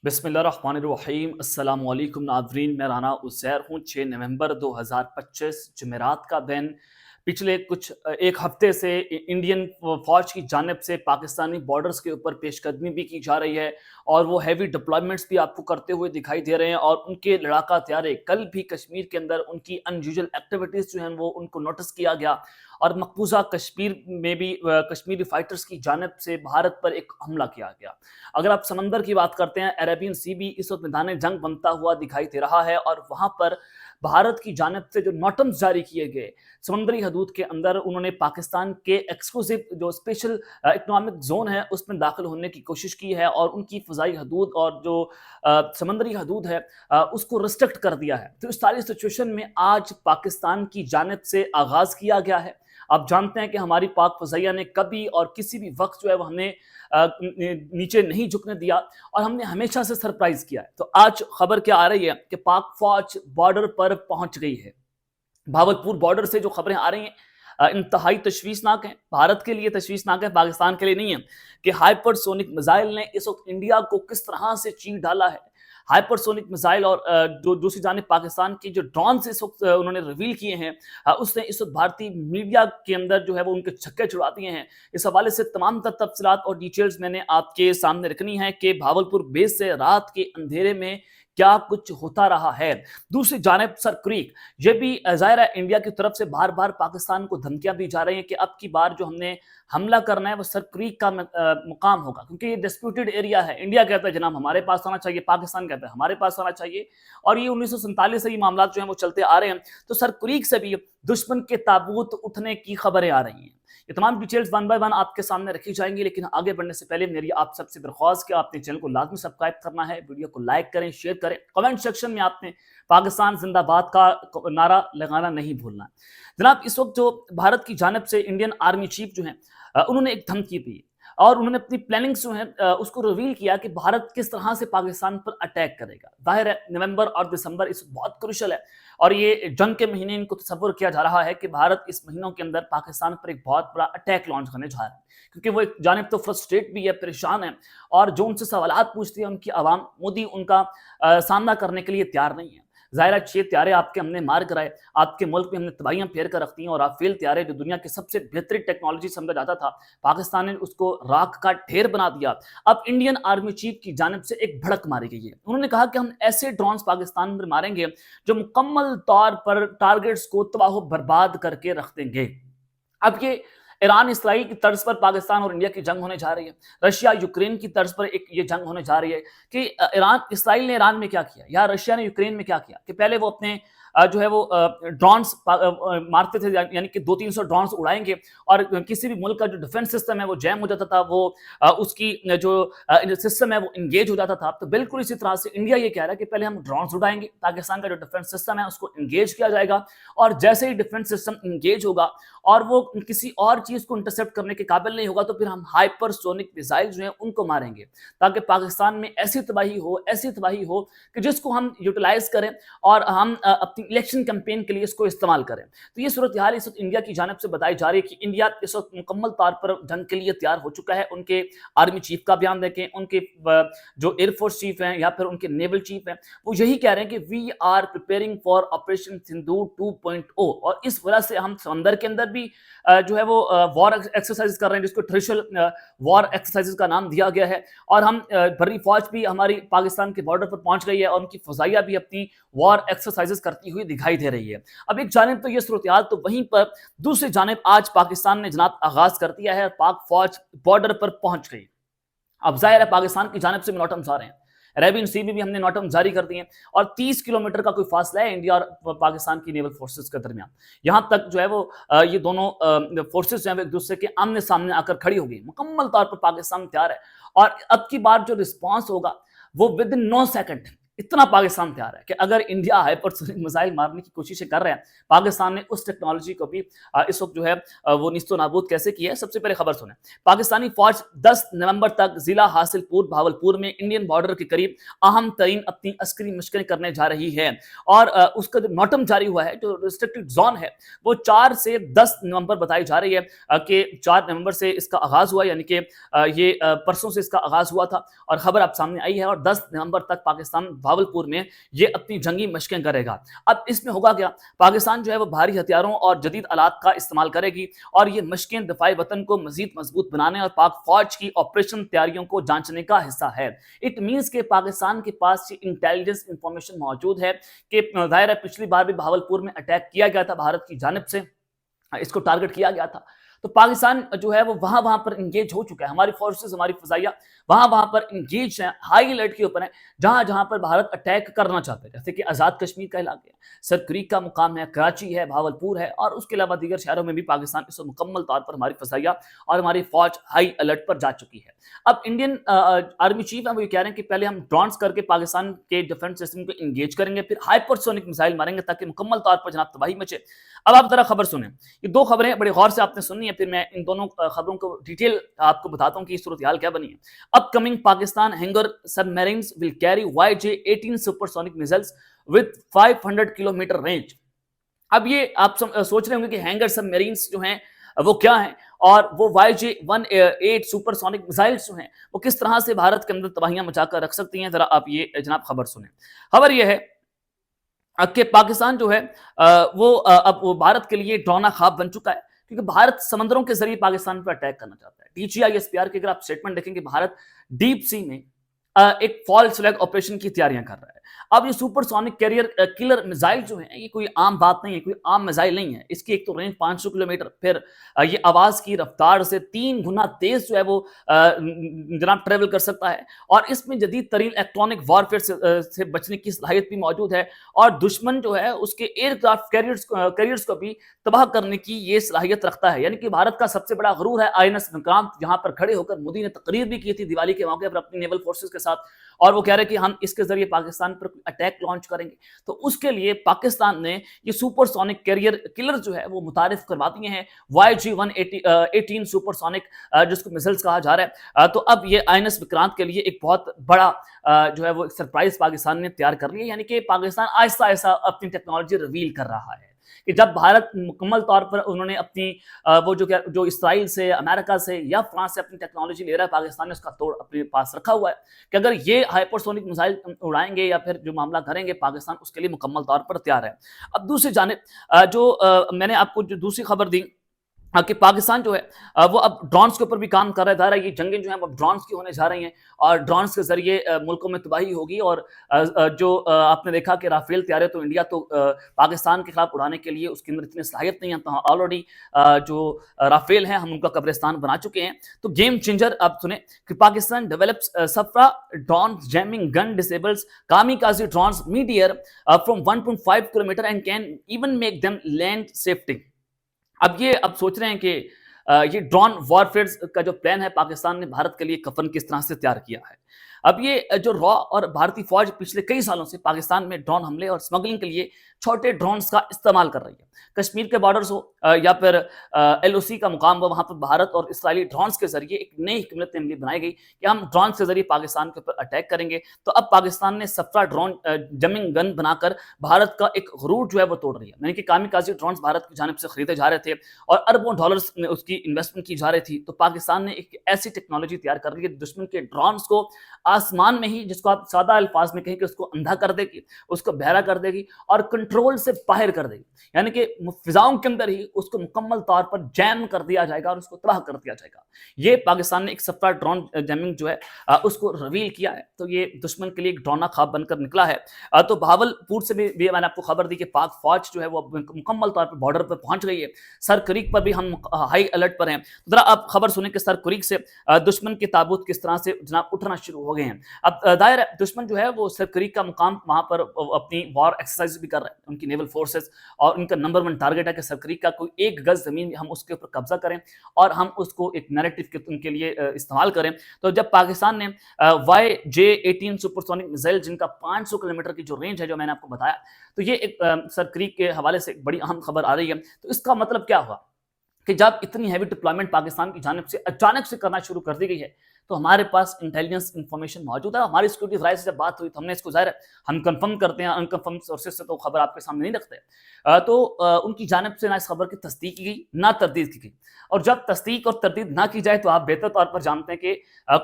بسم اللہ الرحمن الرحیم۔ السلام علیکم ناظرین، میں رانا عزیر ہوں۔ 6 نومبر 2025 جمعرات کا دن۔ پچھلے ایک ہفتے سے انڈین فوج کی جانب سے پاکستانی بارڈرز کے اوپر پیش قدمی بھی کی جا رہی ہے اور وہ ہیوی ڈپلائمنٹس بھی آپ کو کرتے ہوئے دکھائی دے رہے ہیں، اور ان کے لڑاکا طیارے کل بھی کشمیر کے اندر ان کی انیوژل ایکٹیویٹیز جو ہیں وہ ان کو نوٹس کیا گیا، اور مقبوضہ کشمیر میں بھی کشمیری فائٹرز کی جانب سے بھارت پر ایک حملہ کیا گیا۔ اگر آپ سمندر کی بات کرتے ہیں، عربین سی بھی اس وقت میدان جنگ بنتا ہوا دکھائی دے رہا ہے، اور وہاں پر بھارت کی جانب سے جو نوٹمز جاری کیے گئے سمندری حدود کے اندر، انہوں نے پاکستان کے ایکسکلوسیو جو اسپیشل اکنامک زون ہے اس میں داخل ہونے کی کوشش کی ہے، اور ان کی فضائی حدود اور جو سمندری حدود ہے اس کو ریسٹرکٹ کر دیا ہے۔ تو اس ساری سچویشن میں آج پاکستان کی جانب سے آغاز کیا گیا ہے۔ آپ جانتے ہیں کہ ہماری پاک فضائیہ نے کبھی اور کسی بھی وقت جو ہے وہ ہمیں نیچے نہیں جھکنے دیا، اور ہم نے ہمیشہ سے سرپرائز کیا ہے۔ تو آج خبر کیا آ رہی ہے کہ پاک فوج بارڈر پر پہنچ گئی ہے۔ بھاولپور بارڈر سے جو خبریں آ رہی ہیں انتہائی تشویشناک ہیں۔ بھارت کے لیے تشویشناک ہے، پاکستان کے لیے نہیں ہے، کہ ہائپر سونک میزائل نے اس وقت انڈیا کو کس طرح سے چیر ڈالا ہے۔ ہائپر سونک میزائل اور جو دوسری جانب پاکستان کی جو ڈرونز اس وقت انہوں نے ریویل کیے ہیں، اس نے اس وقت بھارتی میڈیا کے اندر جو ہے وہ ان کے چھکے چھڑا دیے ہیں۔ اس حوالے سے تمام تر تفصیلات اور ڈیٹیلز میں نے آپ کے سامنے رکھنی ہے کہ بھاولپور بیس سے رات کے اندھیرے میں کیا کچھ ہوتا رہا ہے۔ دوسری جانب سر کریک، یہ بھی ظاہر ہے انڈیا کی طرف سے بار بار پاکستان کو دھمکیاں دی جا رہی ہیں کہ اب کی بار جو ہم نے حملہ کرنا ہے وہ سر کریک کا مقام ہوگا، کیونکہ یہ ڈسپیوٹڈ ایریا ہے۔ انڈیا کہتا ہے جناب ہمارے پاس آنا چاہیے، پاکستان کہتا ہے ہمارے پاس آنا چاہیے، اور یہ 1947 سے یہ معاملات جو ہیں وہ چلتے آ رہے ہیں۔ تو سر کریک سے بھی دشمن کے تابوت اٹھنے کی خبریں آ رہی ہیں۔ یہ تمام ڈیٹیلز ون بائی ون آپ کے سامنے رکھی جائیں گی، لیکن آگے بڑھنے سے پہلے میری آپ سب سے درخواست کہ آپ نے چینل کو لازمی سبسکرائب کرنا ہے، ویڈیو کو لائک کریں، شیئر کریں، کمنٹ سیکشن میں آپ نے پاکستان زندہ باد کا نعرہ لگانا نہیں بھولنا ہے۔ جناب اس وقت جو بھارت کی جانب سے انڈین آرمی چیف جو ہیں انہوں نے ایک دھمکی دی، اور انہوں نے اپنی پلاننگز جو ہیں اس کو ریویل کیا کہ بھارت کس طرح سے پاکستان پر اٹیک کرے گا۔ ظاہر ہے نومبر اور دسمبر اس وقت بہت کروشل ہے، اور یہ جنگ کے مہینے ان کو تصور کیا جا رہا ہے کہ بھارت اس مہینوں کے اندر پاکستان پر ایک بہت بڑا اٹیک لانچ کرنے جا رہا ہے، کیونکہ وہ ایک جانب تو فرسٹریٹ بھی ہے، پریشان ہے، اور جو ان سے سوالات پوچھتی ہے ان کی عوام، مودی ان کا سامنا کرنے کے لیے تیار نہیں ہے۔ ظاہر ہے 6 طیارے آپ کے ہم نے مار کرائے، آپ کے ملک میں ہم نے تباہیاں پھیر کر رکھتی ہیں، اور رافیل طیارے جو دنیا کے سب سے بہترین ٹیکنالوجی سمجھا جاتا تھا، پاکستان نے اس کو راکھ کا ڈھیر بنا دیا۔ اب انڈین آرمی چیف کی جانب سے ایک بھڑک ماری گئی ہے۔ انہوں نے کہا کہ ہم ایسے ڈرونز پاکستان میں ماریں گے جو مکمل طور پر ٹارگٹس کو تباہ و برباد کر کے رکھ دیں گے۔ اب یہ ایران اسرائیل کی طرز پر پاکستان اور انڈیا کی جنگ ہونے جا رہی ہے، رشیا یوکرین کی طرز پر ایک یہ جنگ ہونے جا رہی ہے کہ اسرائیل نے ایران میں کیا کیا یا رشیا نے یوکرین میں کیا کیا، کہ پہلے وہ اپنے جو ہے وہ ڈرونز مارتے تھے، یعنی کہ 200-300 ڈرونز اڑائیں گے، اور کسی بھی ملک کا جو ڈیفنس سسٹم ہے وہ جیم ہو جاتا تھا، وہ اس کی جو سسٹم ہے وہ انگیج ہو جاتا تھا۔ تو بالکل اسی طرح سے انڈیا یہ کہہ رہا ہے کہ پہلے ہم ڈرونز اڑائیں گے، پاکستان کا جو ڈیفنس سسٹم ہے اس کو انگیج کیا جائے گا، اور جیسے ہی ڈیفنس سسٹم انگیج ہوگا اور وہ کسی اور چیز کو انٹرسپٹ کرنے کے قابل نہیں ہوگا، تو پھر ہم ہائپر سونک میزائل جو ہیں ان کو ماریں گے، تاکہ پاکستان میں ایسی تباہی ہو کہ جس کو ہم یوٹیلائز کریں اور ہم اپنی الیکشن کیمپین کے لیے اس کو استعمال کریں۔ تو یہ صورتحال اس وقت انڈیا کی جانب سے بتائی جا رہی ہے کہ انڈیا اس وقت مکمل طور پر جنگ کے لیے تیار ہو چکا ہے۔ ان کے آرمی چیف کا بیان دیکھیں، ان کے جو ایئر فورس چیف ہیں یا پھر ان کے نیول چیف ہیں، وہ یہی کہہ رہے ہیں کہ we are preparing for operation Sindoor 2.0، اور اس وجہ سے ہم سمندر کے اندر بھی جو ہے وہ وار ایکسرسائز کر رہے ہیں، جس کو ٹریڈیشنل وار ایکسرسائز کا نام دیا گیا ہے، اور ہم بری فوج بھی ہماری پاکستان کے بارڈر پر پہنچ گئی ہے، اور ان کی فضائیہ بھی اپنی وار ایکسرسائز کرتی ہوئی دکھائی دے رہی ہے۔ اب ایک جانب تو یہ صورتحال، تو وہیں پر دوسری جانب آج پاکستان نے جناب آغاز کر دیا ہے، پاک فوج بارڈر پر پہنچ گئی۔ اب ظاہر ہے پاکستان کی جانب سے بھی نوٹمز آ رہے ہیں، عربین سی بھی ہم نے نوٹم جاری کر دیے ہیں، اور 30 کلومیٹر کا کوئی فاصلہ ہے انڈیا اور پاکستان کی نیول فورسز کے درمیان۔ یہاں تک جو ہے وہ یہ دونوں فورسز جو ہیں ایک دوسرے کے آمنے سامنے آ کر کھڑی ہو گئی، مکمل طور پر پاکستان تیار ہے، اور اب کی بار جو رسپانس ہوگا وہ ودن 9 سیکنڈ اتنا پاکستان تیار ہے کہ اگر انڈیا ہائپرسونک میزائل مارنے کی کوششیں کر رہے ہیں، پاکستان نے اس ٹیکنالوجی کو بھی اس وقت جو ہے وہ نیست و نابود کیسے کی ہے۔ سب سے پہلے خبر سنیں، پاکستانی فوج 10 نومبر تک ضلع حاصل پور بھاولپور میں انڈین بارڈر کے قریب اہم ترین اپنی عسکری مشقیں کرنے جا رہی ہے، اور اس کا جو نوٹم جاری ہوا ہے، جو ریسٹرکٹڈ زون ہے، وہ 4 سے 10 نومبر بتائی جا رہی ہے کہ 4 نومبر سے اس کا آغاز ہوا، یعنی کہ یہ پرسوں سے اس کا آغاز ہوا تھا، اور خبر اب سامنے آئی ہے، اور 10 نومبر تک پاکستان بھاولپور میں یہ اپنی جنگی مشقیں کرے گا۔ اب اس میں ہوگا کیا، پاکستان جو ہے وہ بھاری ہتھیاروں اور جدید آلات کا استعمال کرے گی، اور یہ مشقیں دفاعی وطن کو مزید مضبوط بنانے اور پاک فوج کی آپریشن تیاریوں کو جانچنے کا حصہ ہے۔ اٹ مینس کہ پاکستان کے پاس یہ انٹیلیجنس انفارمیشن موجود ہے کہ ظاہر ہے پچھلی بار بھی بھاولپور میں اٹیک کیا گیا تھا بھارت کی جانب سے، اس کو ٹارگٹ کیا گیا تھا، تو پاکستان جو ہے وہ وہاں پر انگیج ہو چکا ہے، ہماری فورسز، ہماری فضائیہ وہاں پر انگیج ہیں، ہائی الرٹ کے اوپر ہیں، جہاں پر بھارت اٹیک کرنا چاہتا ہے، جیسے کہ آزاد کشمیر کا علاقہ ہے، سر کریک کا مقام ہے، کراچی ہے، بھاولپور ہے، اور اس کے علاوہ دیگر شہروں میں بھی پاکستان اس وقت مکمل طور پر ہماری فضائیہ اور ہماری فوج ہائی الرٹ پر جا چکی ہے۔ اب انڈین آرمی چیف ہیں وہ یہ کہہ رہے ہیں کہ پہلے ہم ڈرونز کر کے پاکستان کے ڈیفنس سسٹم کو انگیج کریں گے، پھر ہائپرسونک میزائل ماریں گے تاکہ مکمل طور پر جناب تباہی مچے۔ اب آپ ذرا خبر سنیں، یہ دو خبریں بڑے غور سے آپ نے سننی ہے، پھر میں ان دونوں خبروں کو ڈیٹیل آپ کو بتاتا ہوں کہ یہ صورتحال کیا بنی ہے۔ Upcoming Pakistan Hangor submarines will carry YJ-18 supersonic missiles with 500 kilometre range. اب یہ آپ سوچ رہے ہوں گے کہ ہینگر سب میرینز جو ہیں وہ کیا ہیں، اور وہ YJ-18 سپر سونک میزائلز جو ہیں وہ کس طرح سے بھارت کے اندر تباہیاں مچا کر رکھ سکتی ہیں۔ ذرا آپ یہ جناب خبر سنیں۔ خبر یہ ہے کہ پاکستان جو ہے اب وہ بھارت کے لیے ڈرانا خواب بن چکا ہے، کیونکہ بھارت سمندروں کے ذریعے پاکستان پر اٹیک کرنا چاہتا ہے۔ DGISPR کی اگر آپ سٹیٹمنٹ دیکھیں کہ بھارت ڈیپ سی میں ایک فالس فلیگ آپریشن کی تیاریاں کر رہا ہے۔ اب یہ super sonic carrier killer missile جو ہیں یہ کوئی عام بات نہیں ہے، کوئی عام میزائل نہیں ہے، اس کی ایک تو رینج 500 کلومیٹر، پھر یہ آواز کی رفتار سے 3 گنا تیز جو ہے وہ جناب ٹریول کر سکتا ہے، اور اس میں جدید ترین الیکٹرانک وارفیئر سے بچنے کی صلاحیت بھی موجود ہے، اور دشمن جو ہے اس کے ایئر کرافٹ کیریئرز کو بھی تباہ کرنے کی یہ صلاحیت رکھتا ہے۔ یعنی کہ بھارت کا سب سے بڑا غرور ہے INS وکرانت، جہاں پر کھڑے ہو کر مودی نے تقریر بھی کی تھی دیوالی کے موقع پر اپنی نیول فورسز کے ساتھ، اور وہ کہہ رہے کہ ہم اس کے ذریعے پاکستان پر اٹیک لانچ کریں گے، تو اس کے لیے پاکستان نے یہ سپر سونک کیریئر کلر جو ہے وہ متعارف کروا دیے ہیں، YG-18 سپر سونک جس کو میزائلز کہا جا رہا ہے۔ تو اب یہ INS وکرانت کے لیے ایک بہت بڑا جو ہے وہ ایک سرپرائز پاکستان نے تیار کر لی ہے، یعنی کہ پاکستان آہستہ آہستہ اپنی ٹیکنالوجی ریویل کر رہا ہے کہ جب بھارت مکمل طور پر انہوں نے اپنی وہ جو اسرائیل سے، امریکہ سے یا فرانس سے اپنی ٹیکنالوجی لے رہا ہے، پاکستان نے اس کا توڑ اپنے پاس رکھا ہوا ہے کہ اگر یہ ہائپرسونک میزائل اڑائیں گے یا پھر جو معاملہ کریں گے، پاکستان اس کے لیے مکمل طور پر تیار ہے۔ اب دوسری جانب جو میں نے آپ کو جو دوسری خبر دی کہ پاکستان جو ہے وہ اب ڈرونز کے اوپر بھی کام کر رہا ہے، ظاہر ہے یہ جنگیں جو ہیں اب ڈرونز کی ہونے جا رہی ہیں، اور ڈرونز کے ذریعے ملکوں میں تباہی ہوگی، اور جو آپ نے دیکھا کہ رافیل طیارے تو انڈیا تو پاکستان کے خلاف اڑانے کے لیے اس کے اندر اتنی صلاحیت نہیں ہے، تو آلریڈی جو رافیل ہیں ہم ان کا قبرستان بنا چکے ہیں۔ تو گیم چینجر آپ سنیں کہ پاکستان ڈیولپس سفرا drone jamming gun disables kamikaze drones mid air from 1.5 kilometre and can even make them land safety. اب سوچ رہے ہیں کہ یہ ڈرون وارفیئر کا جو پلان ہے پاکستان نے بھارت کے لیے کفن کس طرح سے تیار کیا ہے۔ اب یہ جو را اور بھارتی فوج پچھلے کئی سالوں سے پاکستان میں ڈرون حملے اور سمگلنگ کے لیے چھوٹے ڈرونز کا استعمال کر رہی ہے۔ کشمیر کے بارڈرز ہو یا پھر LOC کا مقام ہو، وہاں پر بھارت اور اسرائیلی ڈرونز کے ذریعے ایک نئی حکمت عملی بنائی گئی کہ ہم ڈرونز کے ذریعے پاکستان کے اوپر اٹیک کریں گے۔ تو اب پاکستان نے سفرا ڈرون جمنگ گن بنا کر بھارت کا ایک غرور جو ہے وہ توڑ رہی ہے، یعنی کہ کامیکازی ڈرونز بھارت کی جانب سے خریدے جا رہے تھے اور اربوں ڈالرز میں اس کی انویسٹمنٹ کی جا رہی تھی، تو پاکستان نے ایک ایسی ٹیکنالوجی تیار کر لی ہے دشمن کے ڈرونز کو آسمان میں ہی، جس کو آپ سادہ الفاظ میں کہیں کہ اس کو اندھا کر دے گی، اس کو بہرا کر دے گی اور کنٹرول سے باہر کر دے گی، یعنی کہ فضاؤں کے اندر ہی اس کو مکمل طور پر جیم کر دیا جائے گا اور اس کو تباہ کر دیا جائے گا۔ یہ پاکستان نے ایک سفرا ڈرون جیمنگ جو ہے اس کو ریویل کیا ہے، تو یہ دشمن کے لیے ایک ڈراؤنا خواب بن کر نکلا ہے۔ تو بھاولپور سے بھی میں نے آپ کو خبر دی کہ پاک فوج جو ہے وہ مکمل طور پر بارڈر پر پہنچ گئی ہے، سر کریک پر بھی ہم ہائی الرٹ پر ہیں۔ ذرا آپ خبر سنیں کہ سر کریک سے دشمن کے تابوت کس طرح سے جناب اٹھنا شروع ہو گئے گئے ہیں. اب ظاہر ہے دشمن جو ہے وہ سر کریک کا مقام وہاں پر اپنی وار ایکسرسائز بھی کر رہے ہیں, ان کی نیول فورسز, اور ان کا نمبر 1 ٹارگیٹ ہے کہ سر کریک کا کوئی ایک گز زمین ہم اس کے اوپر قبضہ کریں اور ہم اس کو ایک نیریٹو کے ان کے لیے استعمال کریں. تو جب پاکستان نے YJ-18 سپرسونک میزائل جن کا 500 کلومیٹر کی جو رینج ہے جو میں نے آپ کو بتایا, تو یہ ایک سر کریک کے حوالے سے ایک بڑی اہم خبر آ رہی ہے. تو اس کا مطلب کیا ہوا کہ جب اتنی ہیوی ڈپلائمنٹ پاکستان کی جانب سے اچانک سے کرنا شروع کر دی گئی ہے تو ہمارے پاس انٹیلیجنس انفارمیشن موجود ہے. ہماری سیکورٹی رائز سے جب بات ہوئی تو ہم نے اس کو ظاہر ہے ہم کنفرم کرتے ہیں, انکنفرم سورسز سے تو خبر آپ کے سامنے نہیں رکھتے. تو ان کی جانب سے نہ اس خبر کی تصدیق کی گئی نہ تردید کی گئی, اور جب تصدیق اور تردید نہ کی جائے تو آپ بہتر طور پر جانتے ہیں کہ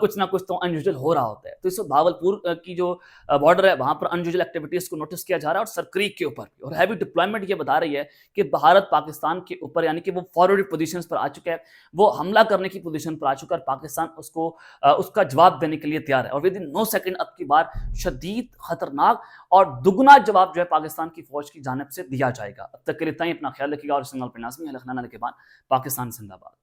کچھ نہ کچھ تو انیوژل ہو رہا ہوتا ہے. تو اس وقت بھاولپور کی جو بارڈر ہے وہاں پر انیوژل ایکٹیویٹیز کو نوٹس کیا جا رہا ہے, اور سر کریک کے اوپر اور ہیوی ڈپلائمنٹ یہ بتا رہی ہے کہ بھارت پاکستان کے اوپر یعنی کہ وہ فارورڈ پوزیشنز پر آ چکا ہے, وہ حملہ کرنے کی پوزیشن پر آ چکا ہے, اور پاکستان اس کا جواب دینے کے لیے تیار ہے. اور ود ان 9 سیکنڈ اب کی بار شدید خطرناک اور دگنا جواب جو ہے پاکستان کی فوج کی جانب سے دیا جائے گا. اب تک کے لیے اتنا ہی. اپنا خیال رکھیے گا, اور اس چینل پہ ناظرین کے بعد پاکستان زندہ باد.